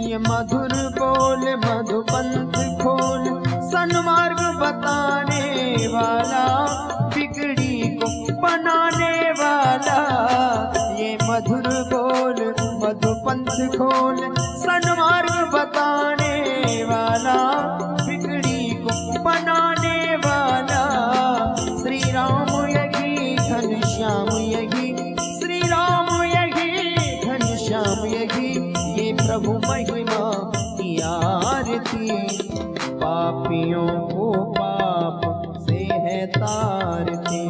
ये मधुर बोल मधुपंथ खोल सन्मार्ग बताने वाला, बिगड़ी को बनाने वाला। ये मधुर बोल मधुपंथ खोल सन्मार्ग बताने वाला, बिगड़ी को बनाने वाला। श्री राम यही घनश्याम यही, श्री राम यही घनश्याम यही, ये प्रभु महिमा की आरती। पापियों को पाप से है तारती।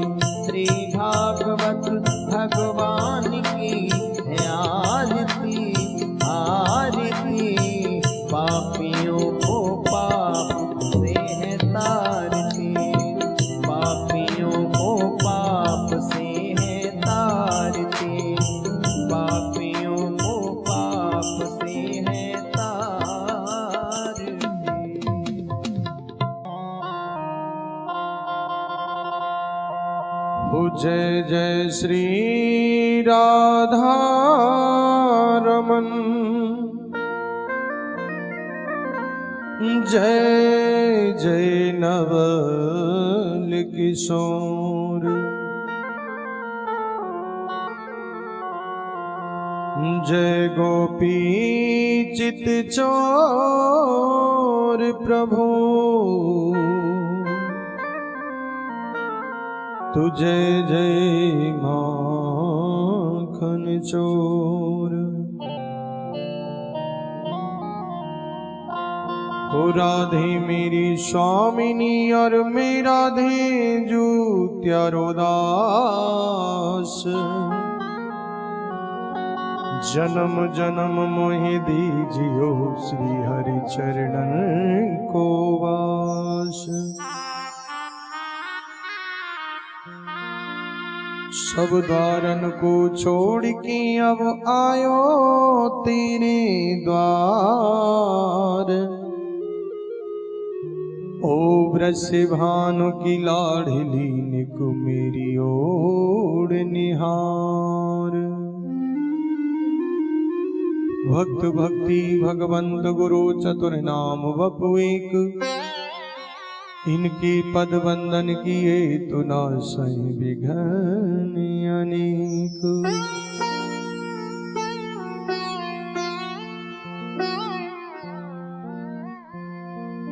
श्री भागवत भगवान की है आरती आरती। पापियों को पाप से है तारती। पापियों को पाप से है तारती। पापियों को पाप से है तारती। हो जय जय श्री राधा रमन, जय जय नवल किशोर, जय गोपी चित चोर प्रभु। तुझे जय माखन चोर। हो राधे मेरी स्वामिनी और मेरा धे जू त्यारो दास। जन्म जन्म मोहि दीजियो श्री हरि चरणन को वास। सब द्वारन को छोड़ के अब आयो तेरे द्वार। ओ ब्रज भानु की लाडली निकु मेरी ओर निहार। भक्त भक्ति भगवंत गुरु चतुर नाम वपु एक। इनकी पद वंदन किए तो नासै विघ्न अनेक।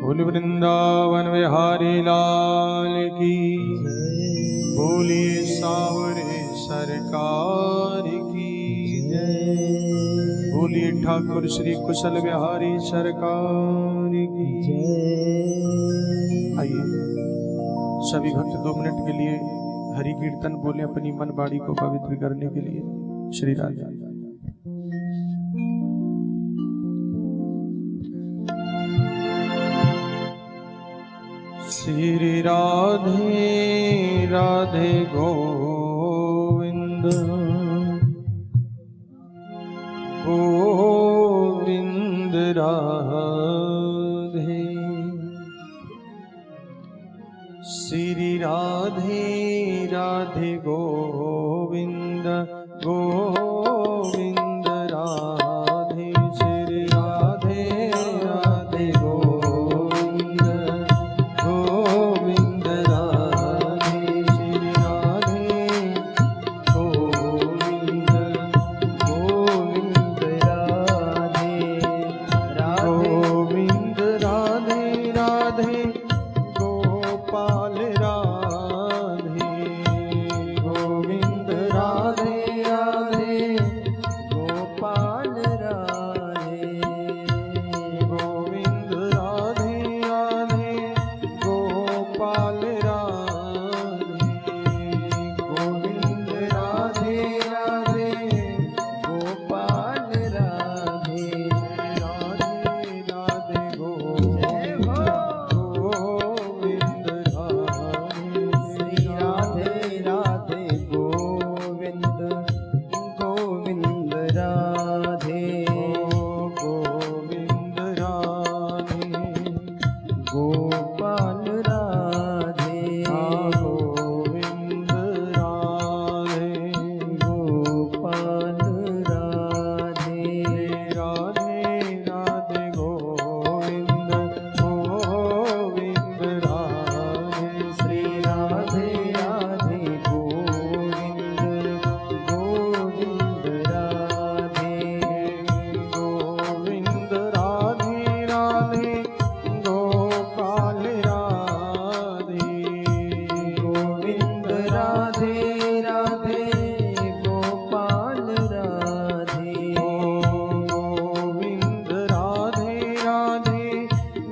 बोल वृंदावन विहारी लाल की, बोलिए सावरे सरकार की जय। बोलिए ठाकुर श्री कुशल विहारी सरकार की जय। आइए सभी भक्त 2 मिनट के लिए हरि कीर्तन बोले अपनी मन बाड़ी को पवित्र करने के लिए। श्री राधे। श्री राधे राधे गोविंद गोविंद राधे। श्री राधे राधे गोविंद गोविंद राधे। श्री राधे राधे गोविंद गोविंद राधे। श्री राधे गोविंद गोविंद राधे गोविंद राधे राधे। गोपाल राधे गोविंद राधे राधे राधे राधे गोपाल राधे गोविंद राधे राधे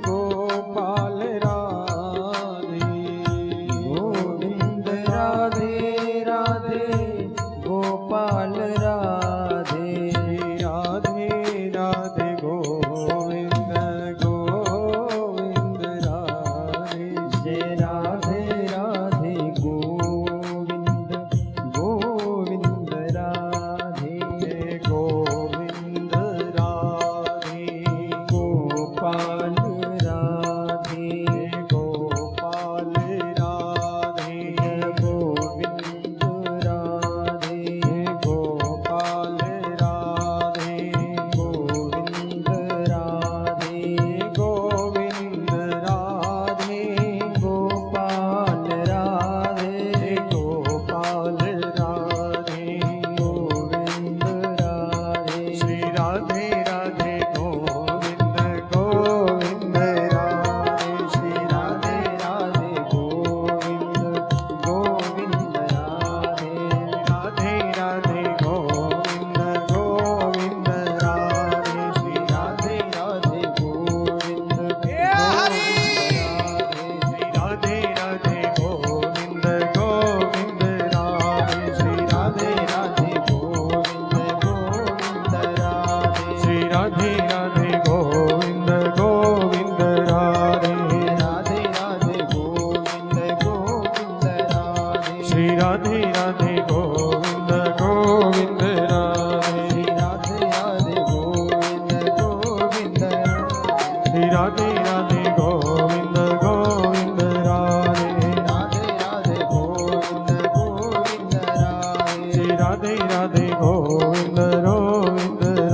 गोपाल राधे गोविंद राधे राधे गोपाल राधे राधे राधे गोविंद गोविंद राधे जय राधे राधे गोविंद गोविंद राधे गोविंद राधे गोपाल राधे गोपाल राधे गोविंद राधे गोपाल राधे गोविंद राधे गोविंद राधे गोपाल राधे गोपाल राधे गोविंद राधे श्री राधे राधे गोविंद गोविंद राधे श्री राधे राधे गोविंद गोविंद राधे राधे राधे गोविंद गोविंद राधे श्री राधे राधे गोविंद हरि राधे राधे गोविंद गोविंद राधे श्री राधे राधे गोविंद गोविंद राधे श्री राधे राधे गोविंद गोविंद राधे राधे राधे गोविंद गोविंद राधे श्री राधे राधे गोविंद गोविंद राधे राधे राधे गोविंद गोविंद श्री राधे राधे गोविंद गोविंद राधे राधे राधे गोविंद गोविंद राधे श्री राधे राधे गोविंद गोविंद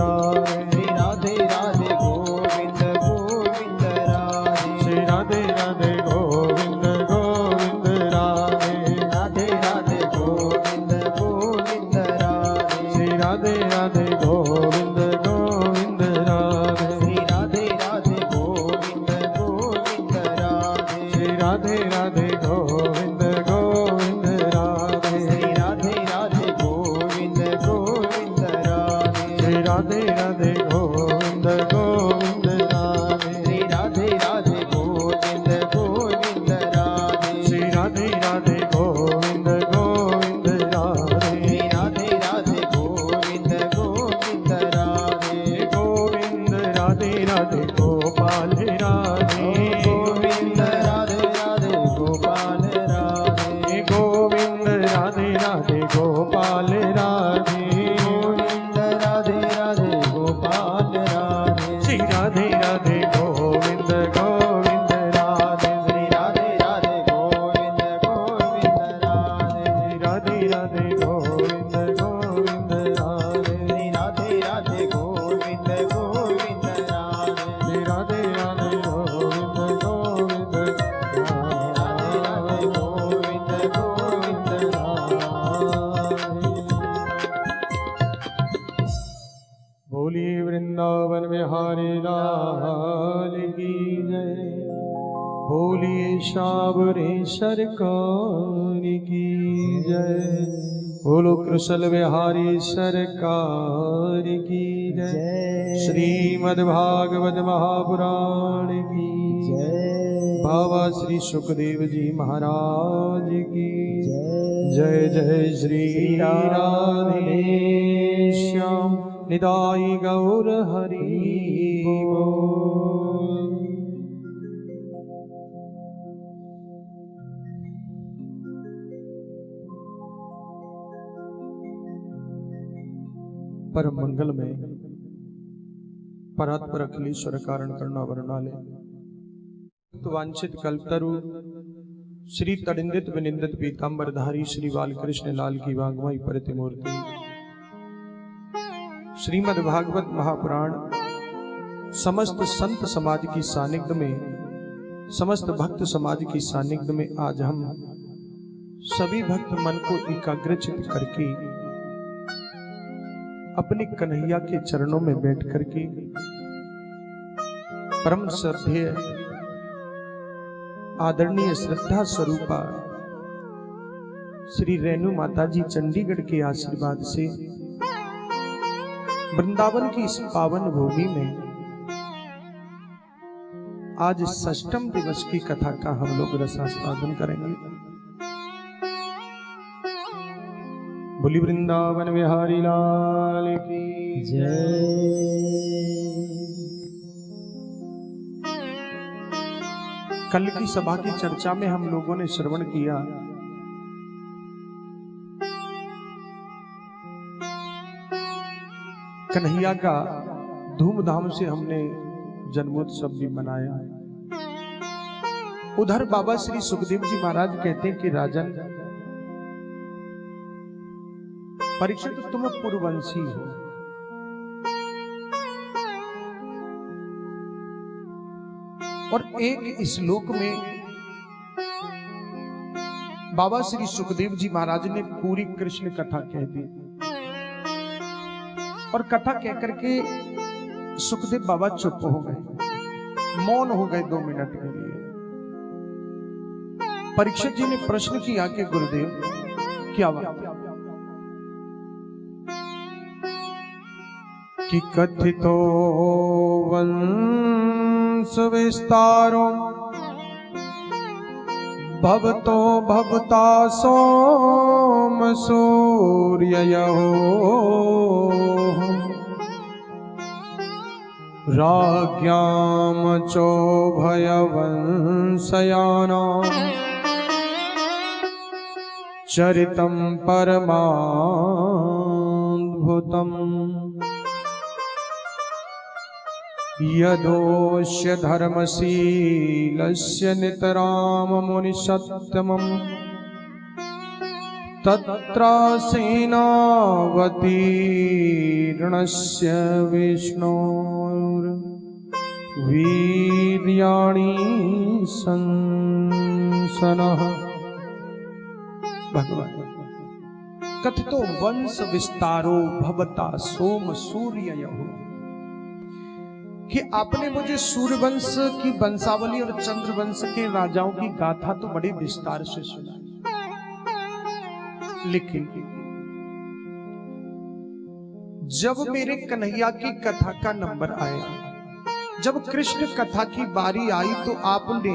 राधे राधे राधे गोविंद गोविंद राधे श्री राधे राधे गोविंद गोविंद राधे राधे राधे गोविंद गोविंद राधे श्री राधे राधे गोविंद गोविंद राधे श्री राधे राधे गोविंद गोविंद राधे श्री राधे राधे गोविंद गोविंद राधे श्री राधे राधे गोविंद गोविंद राधे श्री राधे राधे गोविंद गोविंद राधे श्री राधे राधे गोविंद गोविंद राधे श्री राधे राधे गोविंद गोविंद राधे श्री राधे राधे गोविंद गोविंद राधे गोविंद राधे राधे गोपाल राधे गोविंद राधे राधे गोपाल राधे गोविंद राधे राधे गोपाल राधे गोविंद राधे राधे गोपाल राधे श्री राधे राधे गोविंद गोविंद राधे श्री राधे राधे गोविंद गोविंद राधे श्री राधे राधे गोविंद गोविंद राधे श्री राधे राधे गोविंद गोविंद राधे श्री राधे राधे गोविंद गोविंद राधे राधे गोविंद गोविंद बोलिए वृंदावन बिहारी लाल की जय बोलिए शाबरे सरकार की जय बोलो कृष्ण बिहारी सरकार की जय श्रीमद्भागवत महापुराण की जय बाबा श्री सुखदेव जी महाराज की जय जय श्री राधे श्याम निदाई गौर हरि बोल। परम मंगल में परात्पर अखिलेश्वर कारण करुणा वर्णाले वांछित कल्पतरु श्री तड़िंदित विनिंदित पीतांबरधारी श्री बालकृष्ण लाल की वांगमयी प्रतिमूर्ति श्रीमद् भागवत महापुराण समस्त संत समाज की सानिध्य में समस्त भक्त समाज की सानिध्य में आज हम सभी भक्त मन को एकाग्रचित करके अपने कन्हैया के चरणों में बैठ करके परम श्रद्धेय आदरणीय श्रद्धा स्वरूपा श्री रेणु माता जी चंडीगढ़ के आशीर्वाद से वृंदावन की इस पावन भूमि में आज षष्ठम दिवस की कथा का हम लोग रसास्वादन करेंगे। बोली वृंदावन बिहारी लाल की जय। कल की सभा की चर्चा में हम लोगों ने श्रवण किया कन्हैया का धूमधाम से हमने जन्मोत्सव भी मनाया। उधर बाबा श्री सुखदेव जी महाराज कहते हैं कि राजन परीक्षित तुम पूर्ववंशी हो, और एक श्लोक में बाबा श्री सुखदेव जी महाराज ने पूरी कृष्ण कथा कह दी, और कथा कह करके सुखदेव बाबा चुप हो गए, मौन हो गए 2 मिनट के लिए। परीक्षित जी ने प्रश्न किया कि गुरुदेव क्या बात कि कथितो वंश विस्तारो भवतो भवता सोम सूर्ययो राज्ञाम चोभयवंशयाना चरितं परमाद्भुतम् यदोष्य धर्मशीलस्य नितराम मुनिसत्तमम् तत्रासेनावतीर्णस्य विष्णोर्वीर्याणि संसनः। भगवान कथितो वंश विस्तारो भवता सोम सूर्ययो, कि आपने मुझे सूर्यवंश की वंशावली और चंद्रवंश के राजाओं की गाथा तो बड़े विस्तार से सुनाई, लेकिन जब मेरे कन्हैया की कथा का नंबर आया, जब कृष्ण कथा की बारी आई, तो आपने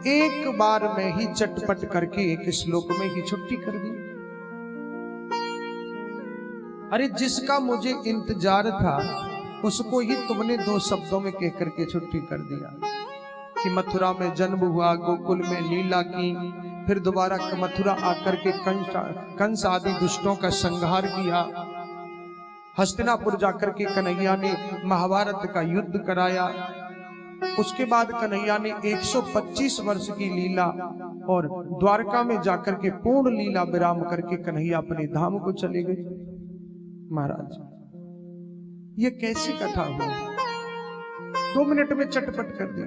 एक बार में ही चटपट करके एक श्लोक में ही छुट्टी कर दी। अरे जिसका मुझे इंतजार था उसको ही तुमने 2 शब्दों में कह करके छुट्टी कर दिया कि मथुरा में जन्म हुआ, गोकुल में लीला की, फिर दोबारा मथुरा आकर के कंस आदि दुष्टों का संहार किया, हस्तिनापुर जाकर के कन्हैया ने महाभारत का युद्ध कराया, उसके बाद कन्हैया ने 125 वर्ष की लीला और द्वारका में जाकर के पूर्ण लीला विराम करके कन्हैया अपने धाम को चले गए। महाराज ये कैसी कथा हुई, 2 मिनट में चटपट कर दी।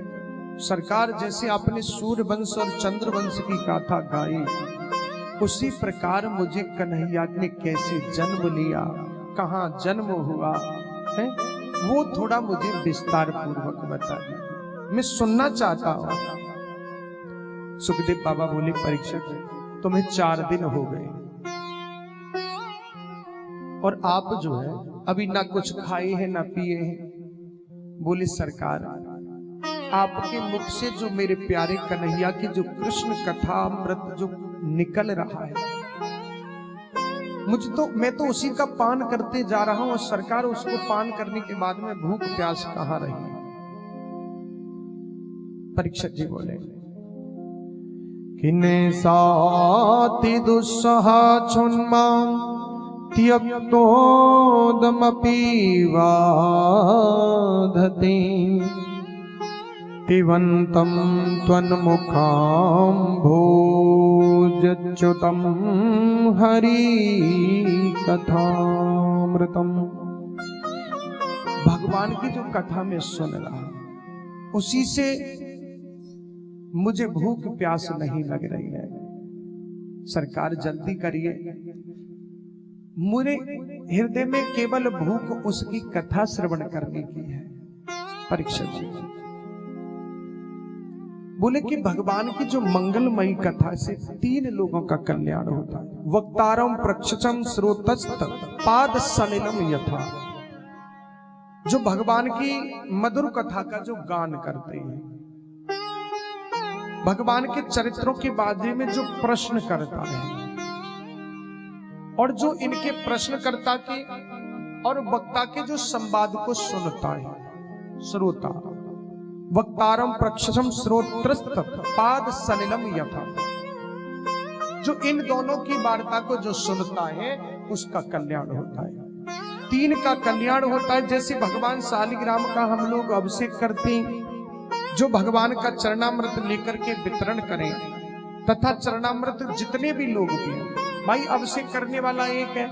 सरकार जैसे आपने सूर्यवंश और चंद्रवंश की गाथा गाई, उसी प्रकार मुझे कन्हैया ने कैसे जन्म लिया, कहाँ जन्म हुआ है, वो थोड़ा मुझे विस्तार पूर्वक बताइए, मैं सुनना चाहता हूं। सुखदेव बाबा बोले परीक्षित तुम्हें 4 दिन हो गए और आप जो है अभी ना कुछ खाए हैं ना पिए हैं। बोले सरकार आपके मुख से जो मेरे प्यारे कन्हैया की जो कृष्ण कथा अमृत जो निकल रहा है, मैं तो उसी का पान करते जा रहा हूं, और सरकार उसको पान करने के बाद में भूख प्यास कहां रही। परीक्षित जी बोले किने साति दुस्सहा छुन्मा त्यक्तोदमपि वाधते पिबन्तं त्वन्मुखाम्भोजच्युतं हरि कथामृतम। भगवान की जो कथा में सुन रहा, उसी से मुझे भूख प्यास नहीं लग रही है। सरकार जल्दी करिए, मेरे हृदय में केवल भूख उसकी कथा श्रवण करने की है। परीक्षित जी बोले कि भगवान की जो मंगलमयी कथा से 3 लोगों का कल्याण होता है। वक्तारम प्रक्षचम श्रोतस्त पाद सलिलम यथा, जो भगवान की मधुर कथा का जो गान करते हैं, भगवान के चरित्रों के बारे में जो प्रश्न करता है, और जो इनके प्रश्नकर्ता के और वक्ता के जो संवाद को सुनता है, श्रोता। वक्तारम प्रक्षम श्रोत्रस्त पाद सलिलम यथा, जो इन दोनों की वार्ता को जो सुनता है उसका कल्याण होता है। 3 का कल्याण होता है। जैसे भगवान शालिग्राम का हम लोग अभिषेक करते हैं, जो भगवान का चरणामृत लेकर के वितरण करें, तथा चरणामृत जितने भी लोग भी भाई, अभिषेक करने वाला एक है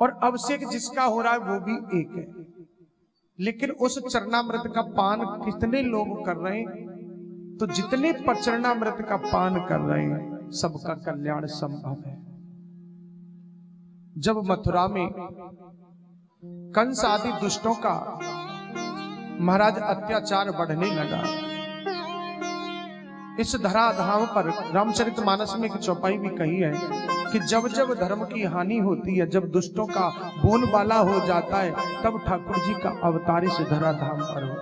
और अभिषेक जिसका हो रहा है वो भी एक है, लेकिन उस चरणामृत का पान कितने लोग कर रहे हैं? तो जितने चरणामृत का पान कर रहे हैं सबका कल्याण संभव है। जब मथुरा में कंस आदि दुष्टों का महाराज अत्याचार बढ़ने लगा, इस धराधाम पर रामचरितमानस में एक चौपाई भी कही है कि जब जब धर्म की हानि होती है, जब दुष्टों का बोलबाला हो जाता है, तब ठाकुर जी का अवतार इस धराधाम पर हो।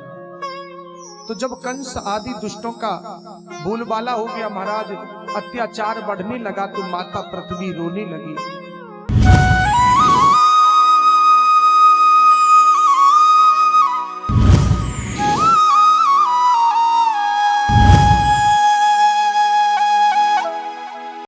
तो जब कंस आदि दुष्टों का बोलबाला हो गया, महाराज अत्याचार बढ़ने लगा, तो माता पृथ्वी रोने लगी।